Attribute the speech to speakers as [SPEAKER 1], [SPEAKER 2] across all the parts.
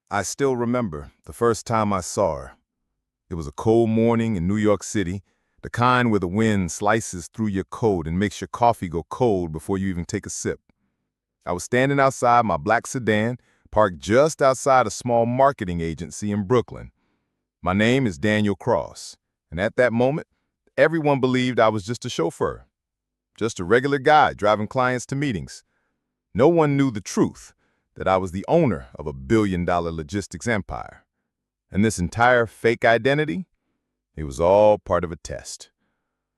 [SPEAKER 1] I still remember the first time I saw her. It was a cold morning in New York City, the kind where the wind slices through your coat and makes your coffee go cold before you even take a sip. I was standing outside my black sedan, parked just outside a small marketing agency in Brooklyn. My name is Daniel Cross, and at that moment, everyone believed I was just a chauffeur, just a regular guy driving clients to meetings. No one knew the truth, that I was the owner of a billion-dollar logistics empire. And this entire fake identity, it was all part of a test.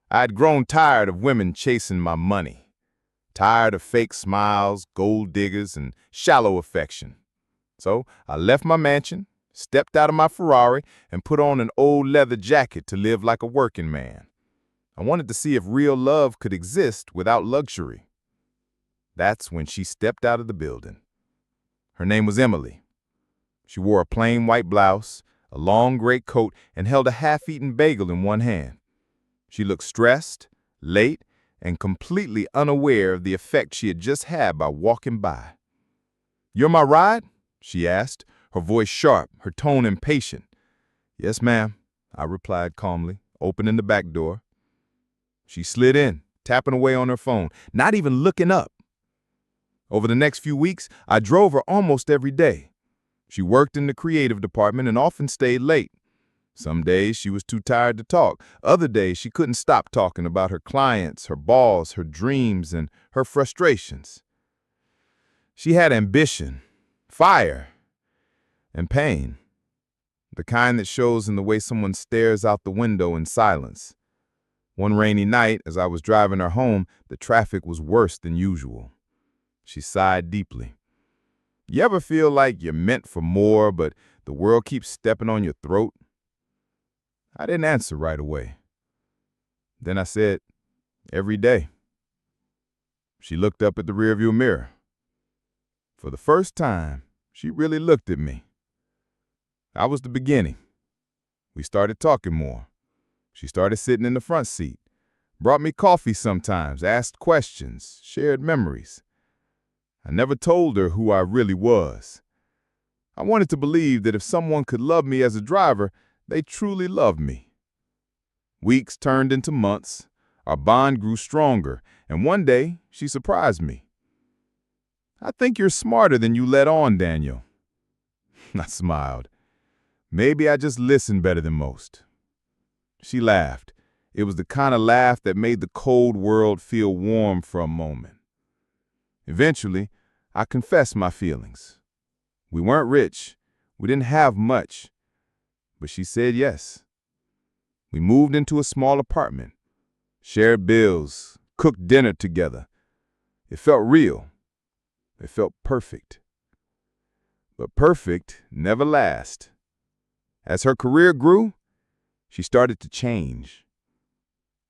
[SPEAKER 1] I had grown tired of women chasing my money, tired of fake smiles, gold diggers, and shallow affection. So I left my mansion, stepped out of my Ferrari, and put on an old leather jacket to live like a working man. I wanted to see if real love could exist without luxury. That's when she stepped out of the building. Her name was Emily. She wore a plain white blouse, a long gray coat, and held a half-eaten bagel in one hand. She looked stressed, late, and completely unaware of the effect she had just had by walking by. "You're my ride?" she asked, her voice sharp, her tone impatient. "Yes, ma'am," I replied calmly, opening the back door. She slid in, tapping away on her phone, not even looking up. Over the next few weeks, I drove her almost every day. She worked in the creative department and often stayed late. Some days she was too tired to talk. Other days she couldn't stop talking about her clients, her boss, her dreams, and her frustrations. She had ambition, fire, and pain. The kind that shows in the way someone stares out the window in silence. One rainy night, as I was driving her home, the traffic was worse than usual. She sighed deeply. "You ever feel like you're meant for more, but the world keeps stepping on your throat?" I didn't answer right away. Then I said, "Every day." She looked up at the rearview mirror. For the first time, she really looked at me. I was the beginning. We started talking more. She started sitting in the front seat, brought me coffee sometimes, asked questions, shared memories. I never told her who I really was. I wanted to believe that if someone could love me as a driver, they truly loved me. Weeks turned into months, our bond grew stronger, and one day she surprised me. "I think you're smarter than you let on, Daniel." I smiled. Maybe I just listened better than most. She laughed. It was the kind of laugh that made the cold world feel warm for a moment. Eventually, I confessed my feelings. We weren't rich. We didn't have much. But she said yes. We moved into a small apartment, shared bills, cooked dinner together. It felt real. It felt perfect. But perfect never lasts. As her career grew, she started to change.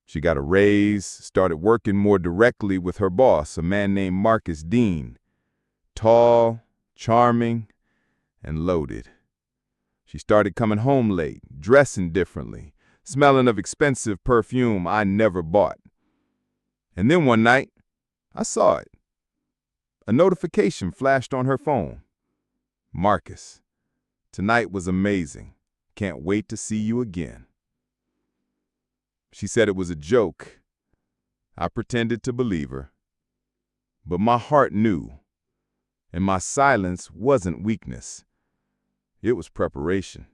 [SPEAKER 1] She got a raise, started working more directly with her boss, a man named Marcus Dean. Tall, charming, and loaded. She started coming home late, dressing differently, smelling of expensive perfume I never bought. And then one night, I saw it. A notification flashed on her phone. "Marcus, tonight was amazing. Can't wait to see you again." She said it was a joke. I pretended to believe her. But my heart knew, and my silence wasn't weakness. It was preparation.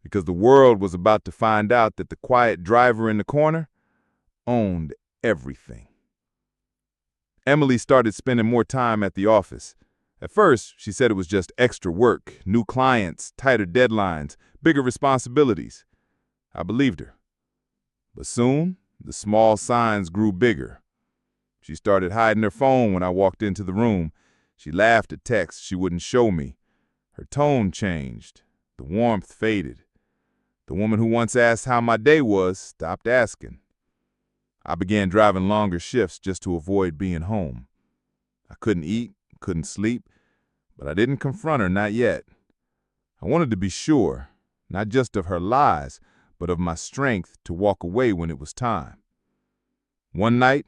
[SPEAKER 1] Because the world was about to find out that the quiet driver in the corner owned everything. Emily started spending more time at the office. At first, she said it was just extra work, new clients, tighter deadlines, bigger responsibilities. I believed her. But soon, the small signs grew bigger. She started hiding her phone when I walked into the room. She laughed at texts she wouldn't show me. Her tone changed. The warmth faded. The woman who once asked how my day was stopped asking. I began driving longer shifts just to avoid being home. I couldn't eat, couldn't sleep, but I didn't confront her, not yet. I wanted to be sure, not just of her lies, but of my strength to walk away when it was time. One night,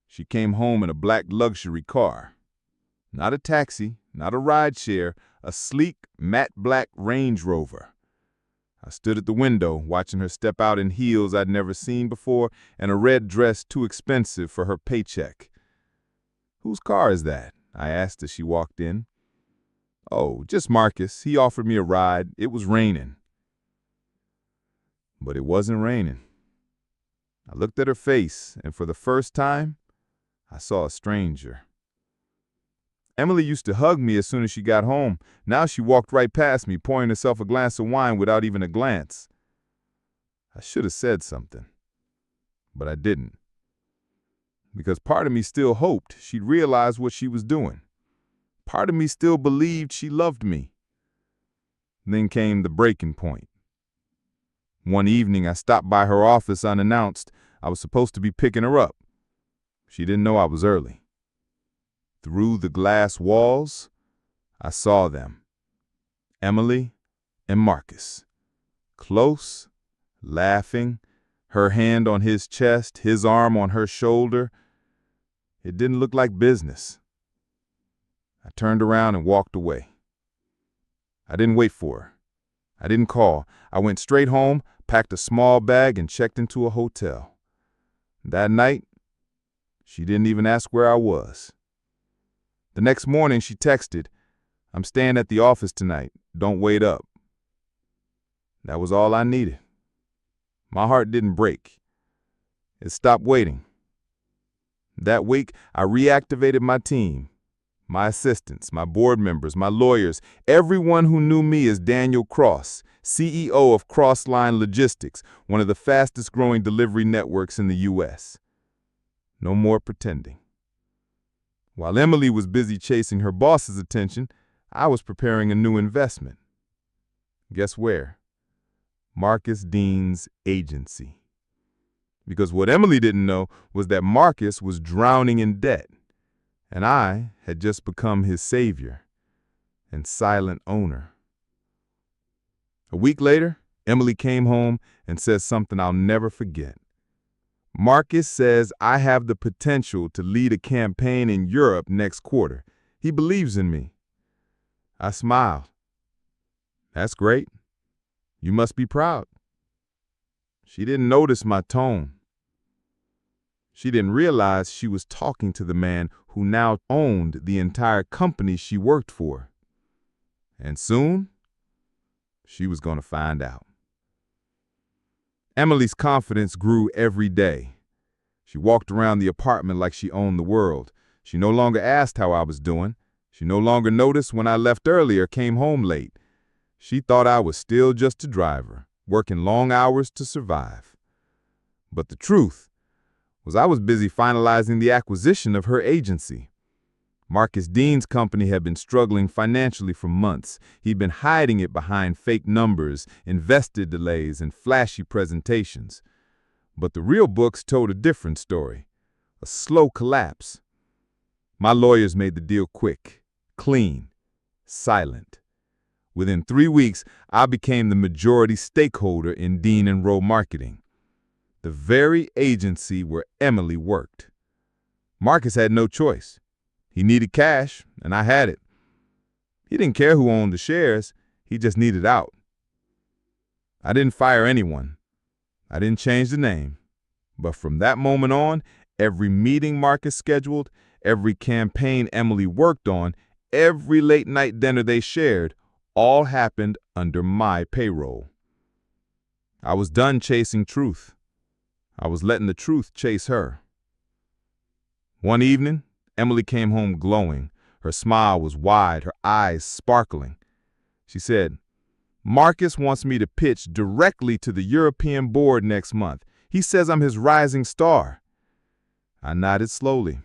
[SPEAKER 1] she came home in a black luxury car. Not a taxi, not a rideshare, a sleek, matte black Range Rover. I stood at the window, watching her step out in heels I'd never seen before and a red dress too expensive for her paycheck. "Whose car is that?" I asked as she walked in. "Oh, just Marcus. He offered me a ride. It was raining." But it wasn't raining. I looked at her face, and for the first time, I saw a stranger. Emily used to hug me as soon as she got home. Now she walked right past me, pouring herself a glass of wine without even a glance. I should have said something, but I didn't. Because part of me still hoped she'd realize what she was doing. Part of me still believed she loved me. Then came the breaking point. One evening, I stopped by her office unannounced. I was supposed to be picking her up. She didn't know I was early. Through the glass walls, I saw them. Emily and Marcus. Close, laughing, her hand on his chest, his arm on her shoulder. It didn't look like business. I turned around and walked away. I didn't wait for her. I didn't call. I went straight home, packed a small bag, and checked into a hotel. That night, she didn't even ask where I was. The next morning, she texted, "I'm staying at the office tonight. Don't wait up." That was all I needed. My heart didn't break. It stopped waiting. That week, I reactivated my team, my assistants, my board members, my lawyers, everyone who knew me as Daniel Cross, CEO of Crossline Logistics, one of the fastest growing delivery networks in the U.S. No more pretending. While Emily was busy chasing her boss's attention, I was preparing a new investment. Guess where? Marcus Dean's agency. Because what Emily didn't know was that Marcus was drowning in debt, and I had just become his savior and silent owner. A week later, Emily came home and said something I'll never forget. "Marcus says I have the potential to lead a campaign in Europe next quarter. He believes in me." I smiled. "That's great. You must be proud." She didn't notice my tone. She didn't realize she was talking to the man who now owned the entire company she worked for. And soon, she was going to find out. Emily's confidence grew every day. She walked around the apartment like she owned the world. She no longer asked how I was doing. She no longer noticed when I left early or came home late. She thought I was still just a driver, working long hours to survive. But the truth was I was busy finalizing the acquisition of her agency. Marcus Dean's company had been struggling financially for months. He'd been hiding it behind fake numbers, investor delays, and flashy presentations. But the real books told a different story, a slow collapse. My lawyers made the deal quick, clean, silent. Within 3 weeks, I became the majority stakeholder in Dean & Rowe Marketing, the very agency where Emily worked. Marcus had no choice. He needed cash, and I had it. He didn't care who owned the shares. He just needed out. I didn't fire anyone. I didn't change the name. But from that moment on, every meeting Marcus scheduled, every campaign Emily worked on, every late-night dinner they shared, all happened under my payroll. I was done chasing truth. I was letting the truth chase her. One evening, Emily came home glowing. Her smile was wide, her eyes sparkling. She said, "Marcus wants me to pitch directly to the European board next month. He says I'm his rising star." I nodded slowly.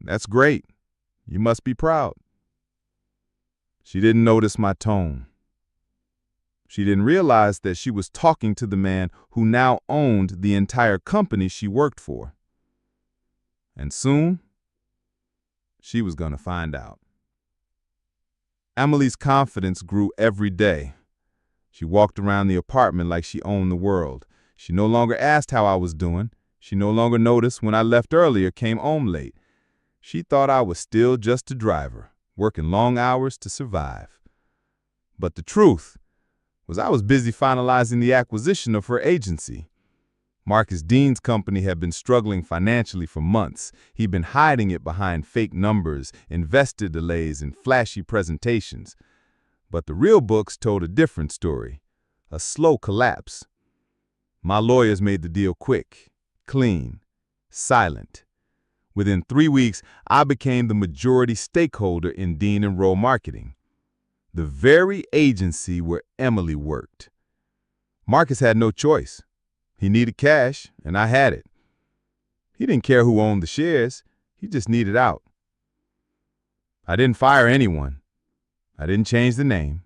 [SPEAKER 1] "That's great. You must be proud." She didn't notice my tone. She didn't realize that she was talking to the man who now owned the entire company she worked for. And soon, she was going to find out. Emily's confidence grew every day. She walked around the apartment like she owned the world. She no longer asked how I was doing. She no longer noticed when I left early or came home late. She thought I was still just a driver, working long hours to survive. But the truth was I was busy finalizing the acquisition of her agency. Marcus Dean's company had been struggling financially for months. He'd been hiding it behind fake numbers, investor delays, and flashy presentations. But the real books told a different story, a slow collapse. My lawyers made the deal quick, clean, silent. Within 3 weeks, I became the majority stakeholder in Dean & Rowe Marketing, the very agency where Emily worked. Marcus had no choice. He needed cash, and I had it. He didn't care who owned the shares. He just needed out. I didn't fire anyone. I didn't change the name.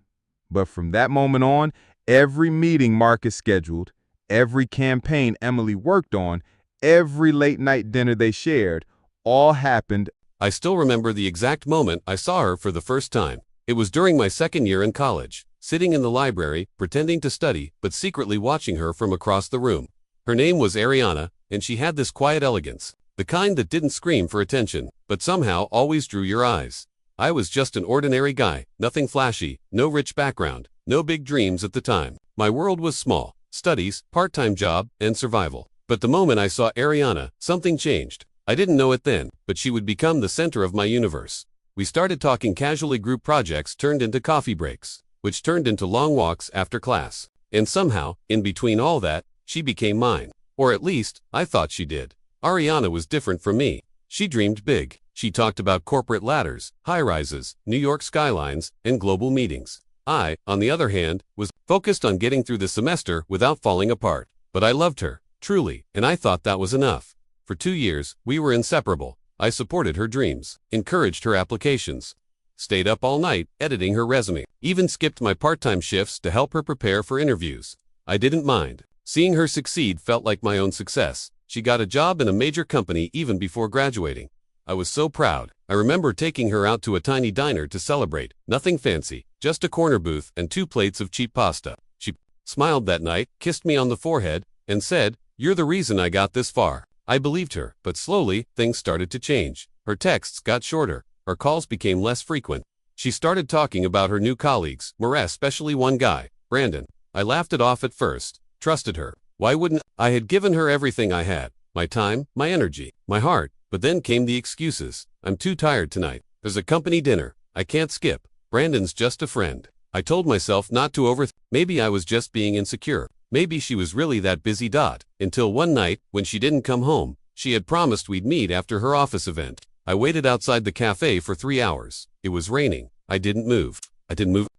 [SPEAKER 1] But from that moment on, every meeting Marcus scheduled, every campaign Emily worked on, every late-night dinner they shared, all happened.
[SPEAKER 2] I still remember the exact moment I saw her for the first time. It was during my second year in college, sitting in the library, pretending to study, but secretly watching her from across the room. Her name was Ariana, and she had this quiet elegance, the kind that didn't scream for attention, but somehow always drew your eyes. I was just an ordinary guy, nothing flashy, no rich background, no big dreams at the time. My world was small, studies, part-time job, and survival. But the moment I saw Ariana, something changed. I didn't know it then, but she would become the center of my universe. We started talking casually. Group projects turned into coffee breaks, which turned into long walks after class. And somehow, in between all that, she became mine. Or at least, I thought she did. Ariana was different from me. She dreamed big. She talked about corporate ladders, high-rises, New York skylines, and global meetings. I, on the other hand, was focused on getting through the semester without falling apart. But I loved her, truly, and I thought that was enough. For 2 years, we were inseparable. I supported her dreams, encouraged her applications, stayed up all night editing her resume, even skipped my part-time shifts to help her prepare for interviews. I didn't mind. Seeing her succeed felt like my own success. She got a job in a major company even before graduating. I was so proud. I remember taking her out to a tiny diner to celebrate. Nothing fancy, just a corner booth and 2 plates of cheap pasta. She smiled that night, kissed me on the forehead, and said, "You're the reason I got this far." I believed her, but slowly, things started to change. Her texts got shorter. Her calls became less frequent. She started talking about her new colleagues, especially one guy, Brandon. I laughed it off at first, trusted her. Why wouldn't I? Had given her everything I had, my time, my energy, my heart. But then came the excuses. I'm too tired tonight. There's a company dinner. I can't skip. Brandon's just a friend. I told myself not to maybe I was just being insecure. Maybe she was really that busy. Until one night, when she didn't come home, she had promised we'd meet after her office event. I waited outside the cafe for 3 hours. It was raining. I didn't move.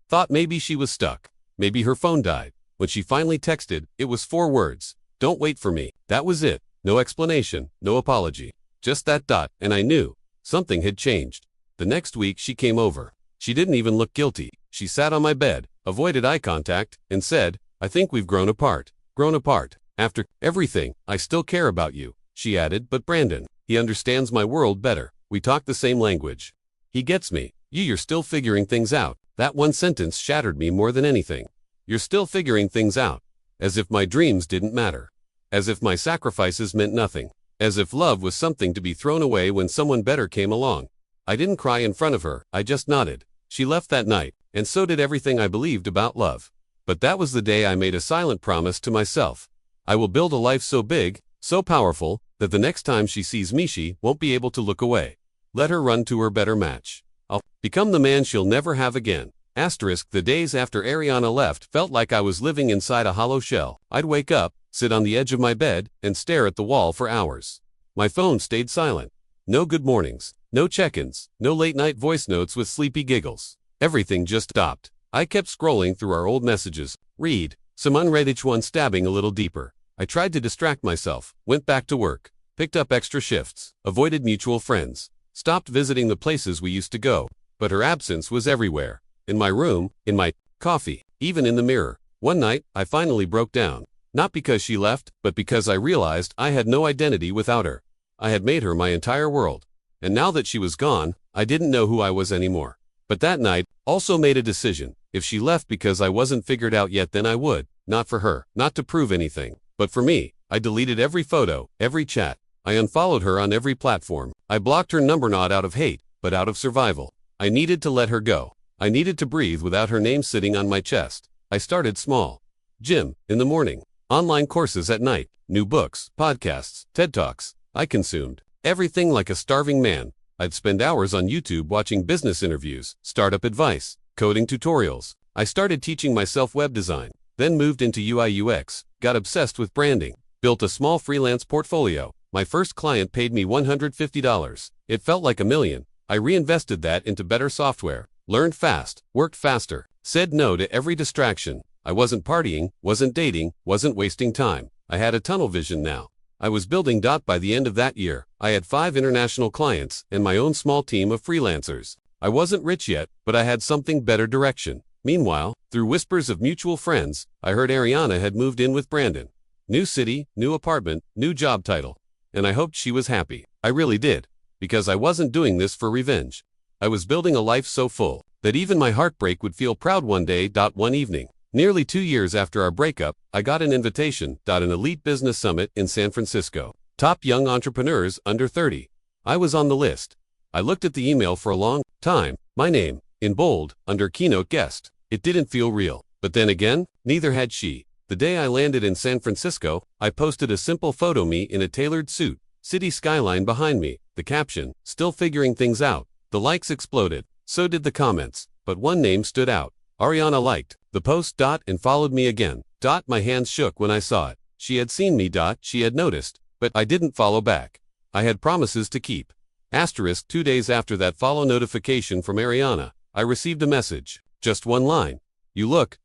[SPEAKER 2] Thought maybe she was stuck. Maybe her phone died. When she finally texted, it was 4 words. "Don't wait for me." That was it. No explanation, no apology. Just that dot, and I knew. Something had changed. The next week she came over. She didn't even look guilty. She sat on my bed, avoided eye contact, and said, "I think we've grown apart." Grown apart. After everything, I still care about you, she added, but Brandon, he understands my world better. We talk the same language. He gets me. You're still figuring things out. That one sentence shattered me more than anything. You're still figuring things out. As if my dreams didn't matter. As if my sacrifices meant nothing. As if love was something to be thrown away when someone better came along. I didn't cry in front of her, I just nodded. She left that night, and so did everything I believed about love. But that was the day I made a silent promise to myself. I will build a life so big, so powerful, that the next time she sees me she won't be able to look away. Let her run to her better match. I'll become the man she'll never have again. The days after Ariana left felt like I was living inside a hollow shell. I'd wake up, sit on the edge of my bed, and stare at the wall for hours. My phone stayed silent. No good mornings, no check-ins, no late-night voice notes with sleepy giggles. Everything just stopped. I kept scrolling through our old messages. Read. Some unread, each one stabbing a little deeper. I tried to distract myself, went back to work, picked up extra shifts, avoided mutual friends, stopped visiting the places we used to go. But her absence was everywhere. In my room, in my coffee, even in the mirror. One night, I finally broke down. Not because she left, but because I realized I had no identity without her. I had made her my entire world. And now that she was gone, I didn't know who I was anymore. But that night, also made a decision. If she left because I wasn't figured out yet, then I would. Not for her, not to prove anything. But for me, I deleted every photo, every chat. I unfollowed her on every platform. I blocked her number not out of hate, but out of survival. I needed to let her go. I needed to breathe without her name sitting on my chest. I started small. Gym, in the morning. Online courses at night. New books, podcasts, TED Talks. I consumed everything like a starving man. I'd spend hours on YouTube watching business interviews, startup advice, coding tutorials. I started teaching myself web design, then moved into UI UX, got obsessed with branding, built a small freelance portfolio. My first client paid me $150. It felt like $1 million. I reinvested that into better software, learned fast, worked faster, said no to every distraction. I wasn't partying, wasn't dating, wasn't wasting time. I had a tunnel vision now. I was building. By the end of that year, I had 5 international clients and my own small team of freelancers. I wasn't rich yet, but I had something better direction. Meanwhile, through whispers of mutual friends, I heard Ariana had moved in with Brandon. New city, new apartment, new job title. And I hoped she was happy. I really did. Because I wasn't doing this for revenge. I was building a life so full that even my heartbreak would feel proud one day. One evening, nearly 2 years after our breakup, I got an invitation. An elite business summit in San Francisco. Top young entrepreneurs under 30. I was on the list. I looked at the email for a long time. My name, in bold, under keynote guest. It didn't feel real. But then again, neither had she. The day I landed in San Francisco, I posted a simple photo me in a tailored suit, city skyline behind me, the caption, still figuring things out. The likes exploded. So did the comments. But one name stood out. Ariana liked the post. And followed me again. My hands shook when I saw it. She had seen me. She had noticed. But I didn't follow back. I had promises to keep. 2 days after that follow notification from Ariana, I received a message. Just one line. You look,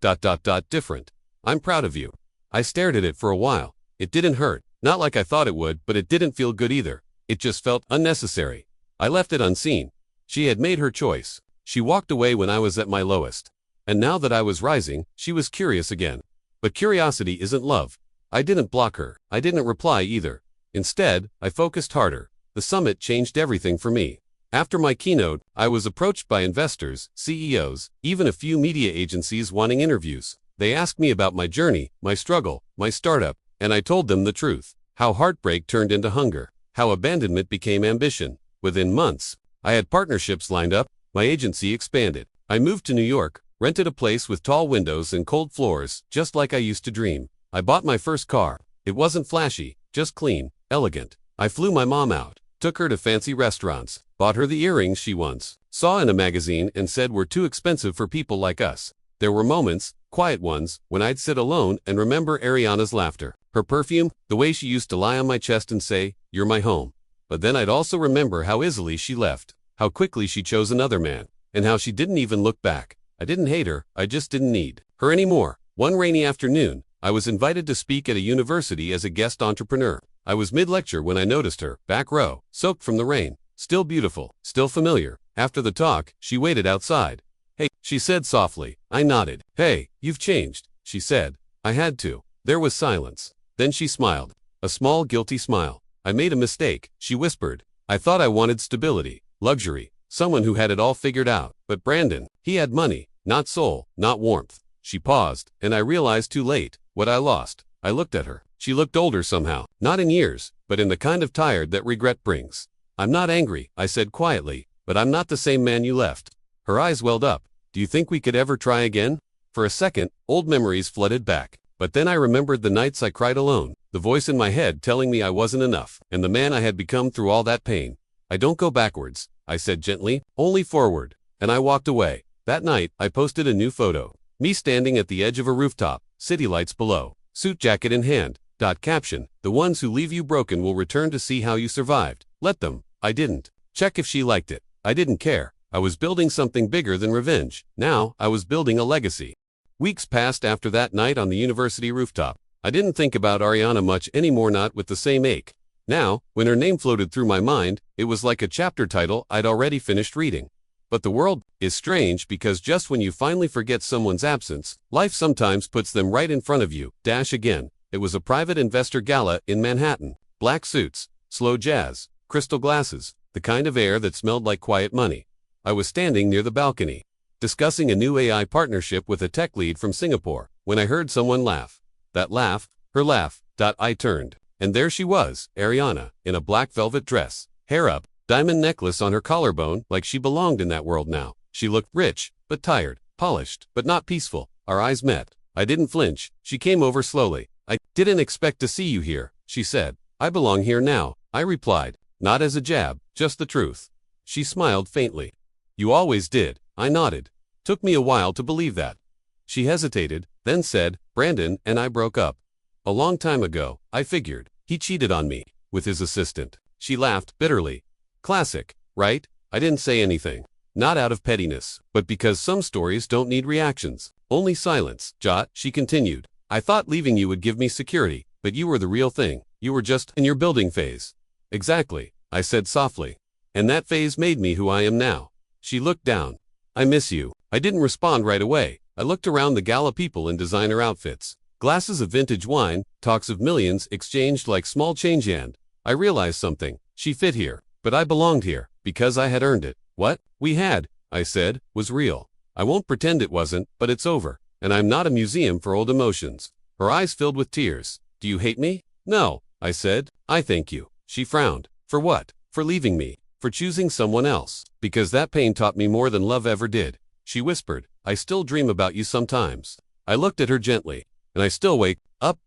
[SPEAKER 2] different. I'm proud of you. I stared at it for a while. It didn't hurt. Not like I thought it would, but it didn't feel good either. It just felt unnecessary. I left it unseen. She had made her choice. She walked away when I was at my lowest. And now that I was rising, she was curious again. But curiosity isn't love. I didn't block her. I didn't reply either. Instead, I focused harder. The summit changed everything for me. After my keynote, I was approached by investors, CEOs, even a few media agencies wanting interviews. They asked me about my journey, my struggle, my startup, and I told them the truth. How heartbreak turned into hunger. How abandonment became ambition. Within months, I had partnerships lined up. My agency expanded. I moved to New York, rented a place with tall windows and cold floors, just like I used to dream. I bought my first car. It wasn't flashy, just clean, elegant. I flew my mom out, took her to fancy restaurants, bought her the earrings she once saw in a magazine and said were too expensive for people like us. There were moments, quiet ones, when I'd sit alone and remember Ariana's laughter, her perfume, the way she used to lie on my chest and say, "You're my home." But then I'd also remember how easily she left, how quickly she chose another man, and how she didn't even look back. I didn't hate her, I just didn't need her anymore. One rainy afternoon, I was invited to speak at a university as a guest entrepreneur. I was mid-lecture when I noticed her, back row, soaked from the rain, still beautiful, still familiar. After the talk, she waited outside. "Hey," she said softly. I nodded. "Hey, you've changed," she said. I had to. There was silence. Then she smiled. A small, guilty smile. "I made a mistake," she whispered. "I thought I wanted stability, luxury, someone who had it all figured out. But Brandon, he had money, not soul, not warmth." She paused, and I realized too late what I lost. I looked at her. She looked older somehow, not in years, but in the kind of tired that regret brings. "I'm not angry," I said quietly, "but I'm not the same man you left." Her eyes welled up. "Do you think we could ever try again?" For a second, old memories flooded back. But then I remembered the nights I cried alone, the voice in my head telling me I wasn't enough, and the man I had become through all that pain. "I don't go backwards," I said gently, "only forward." And I walked away. That night, I posted a new photo. Me standing at the edge of a rooftop, city lights below, suit jacket in hand. Caption, "The ones who leave you broken will return to see how you survived. Let them." I didn't check if she liked it. I didn't care. I was building something bigger than revenge. Now, I was building a legacy. Weeks passed after that night on the university rooftop. I didn't think about Ariana much anymore, not with the same ache. Now, when her name floated through my mind, it was like a chapter title I'd already finished reading. But the world is strange because just when you finally forget someone's absence, life sometimes puts them right in front of you. Again. It was a private investor gala in Manhattan. Black suits, slow jazz, crystal glasses, the kind of air that smelled like quiet money. I was standing near the balcony, discussing a new AI partnership with a tech lead from Singapore, when I heard someone laugh. That laugh, her laugh. I turned, and there she was, Ariana, in a black velvet dress, hair up, Diamond necklace on her collarbone, like she belonged in that world now. She looked rich, but tired, polished, but not peaceful. Our eyes met. I didn't flinch. She came over slowly. I didn't expect to see you here, she said. I belong here now, I replied. Not as a jab, just the truth. She smiled faintly. You always did, I nodded. Took me a while to believe that. She hesitated, then said, Brandon and I broke up. A long time ago, I figured. He cheated on me, with his assistant. She laughed bitterly. Classic, right? I didn't say anything. Not out of pettiness, but because some stories don't need reactions. Only silence. Jot, she continued. I thought leaving you would give me security, but you were the real thing. You were just in your building phase. Exactly, I said softly. And that phase made me who I am now. She looked down. I miss you. I didn't respond right away. I looked around the gala people in designer outfits. Glasses of vintage wine, talks of millions exchanged like small change and I realized something. She fit here, but I belonged here, because I had earned it. What we had, I said, was real. I won't pretend it wasn't, but it's over, and I'm not a museum for old emotions. Her eyes filled with tears. Do you hate me? No, I said. I thank you. She frowned. For what? For leaving me. For choosing someone else. Because that pain taught me more than love ever did. She whispered, I still dream about you sometimes. I looked at her gently. And I still wake up ...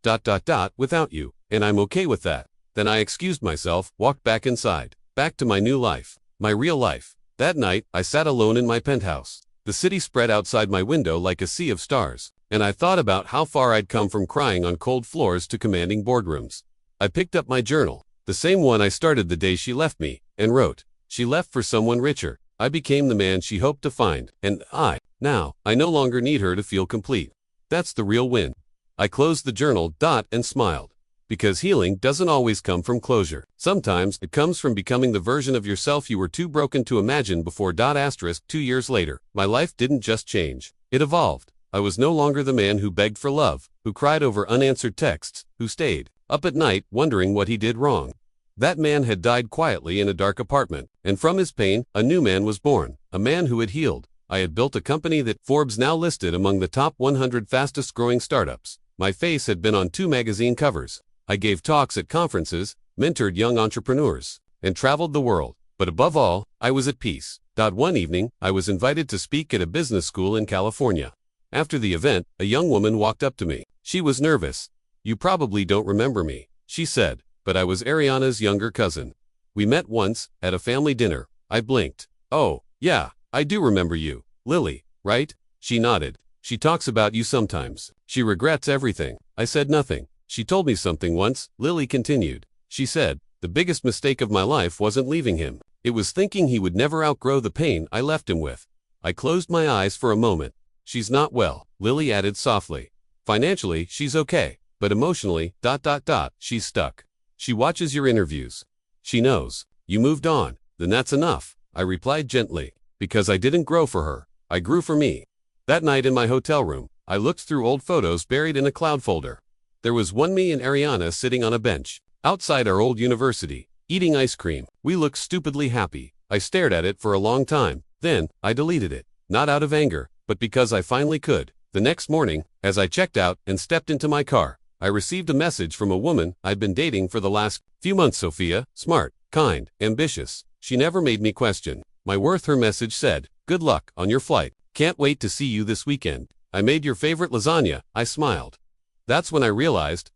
[SPEAKER 2] without you, and I'm okay with that. Then I excused myself, walked back inside, back to my new life, my real life. That night, I sat alone in my penthouse. The city spread outside my window like a sea of stars, and I thought about how far I'd come from crying on cold floors to commanding boardrooms. I picked up my journal, the same one I started the day she left me, and wrote, she left for someone richer. I became the man she hoped to find, and now, I no longer need her to feel complete. That's the real win. I closed the journal, and smiled. Because healing doesn't always come from closure. Sometimes it comes from becoming the version of yourself you were too broken to imagine before. 2 years later, my life didn't just change. It evolved. I was no longer the man who begged for love, who cried over unanswered texts, who stayed up at night wondering what he did wrong. That man had died quietly in a dark apartment, and from his pain, a new man was born, a man who had healed. I had built a company that Forbes now listed among the top 100 fastest growing startups. My face had been on 2 magazine covers. I gave talks at conferences, mentored young entrepreneurs, and traveled the world. But above all, I was at peace. One evening, I was invited to speak at a business school in California. After the event, a young woman walked up to me. She was nervous. You probably don't remember me, she said, but I was Ariana's younger cousin. We met once, at a family dinner. I blinked. Oh, yeah, I do remember you. Lily, right? She nodded. She talks about you sometimes. She regrets everything. I said nothing. She told me something once, Lily continued. She said, the biggest mistake of my life wasn't leaving him. It was thinking he would never outgrow the pain I left him with. I closed my eyes for a moment. She's not well, Lily added softly. Financially, she's okay, but emotionally, she's stuck. She watches your interviews. She knows. You moved on. Then that's enough, I replied gently. Because I didn't grow for her. I grew for me. That night in my hotel room, I looked through old photos buried in a cloud folder. There was one me and Ariana sitting on a bench, outside our old university, eating ice cream. We looked stupidly happy. I stared at it for a long time. Then, I deleted it. Not out of anger, but because I finally could. The next morning, as I checked out and stepped into my car, I received a message from a woman I'd been dating for the last few months. Sophia, smart, kind, ambitious. She never made me question my worth. Her message said, good luck on your flight. Can't wait to see you this weekend. I made your favorite lasagna. I smiled. That's when I realized,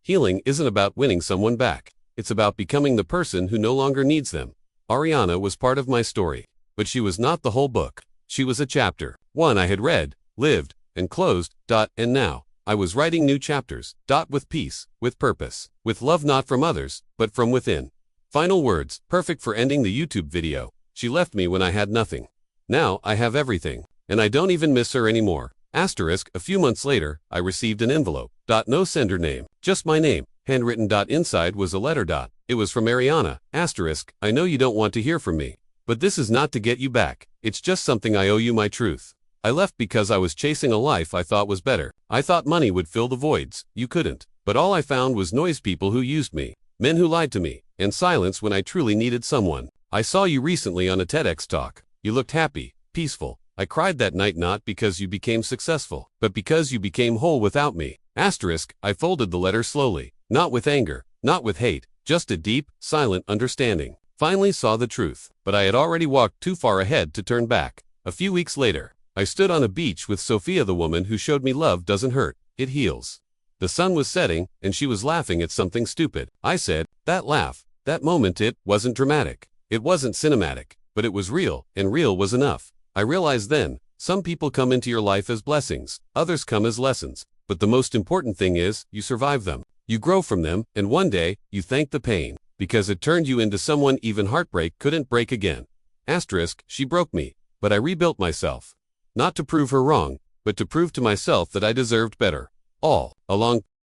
[SPEAKER 2] healing isn't about winning someone back. It's about becoming the person who no longer needs them. Ariana was part of my story, but she was not the whole book. She was a chapter. One I had read, lived, and closed, and now, I was writing new chapters, with peace, with purpose, with love not from others, but from within. Final words, perfect for ending the YouTube video. She left me when I had nothing. Now, I have everything, and I don't even miss her anymore. Asterisk, a few months later, I received an envelope. No sender name, just my name, handwritten. Inside was a letter. It was from Ariana. Asterisk, I know you don't want to hear from me, but this is not to get you back. It's just something I owe you, my truth. I left because I was chasing a life I thought was better. I thought money would fill the voids. You couldn't. But all I found was noise, people who used me, men who lied to me, and silence when I truly needed someone. I saw you recently on a TEDx talk. You looked happy, peaceful. I cried that night not because you became successful, but because you became whole without me. Asterisk, I folded the letter slowly, not with anger, not with hate, just a deep, silent understanding. finally saw the truth, but I had already walked too far ahead to turn back. A few weeks later, I stood on a beach with Sophia, the woman who showed me love doesn't hurt, it heals. The sun was setting, and she was laughing at something stupid. I said, that laugh, that moment, it wasn't dramatic. It wasn't cinematic, but it was real, and real was enough. I realized then, some people come into your life as blessings, others come as lessons, but the most important thing is, you survive them. You grow from them, and one day, you thank the pain, because it turned you into someone even heartbreak couldn't break again. Asterisk, she broke me, but I rebuilt myself. Not to prove her wrong, but to prove to myself that I deserved better. All along,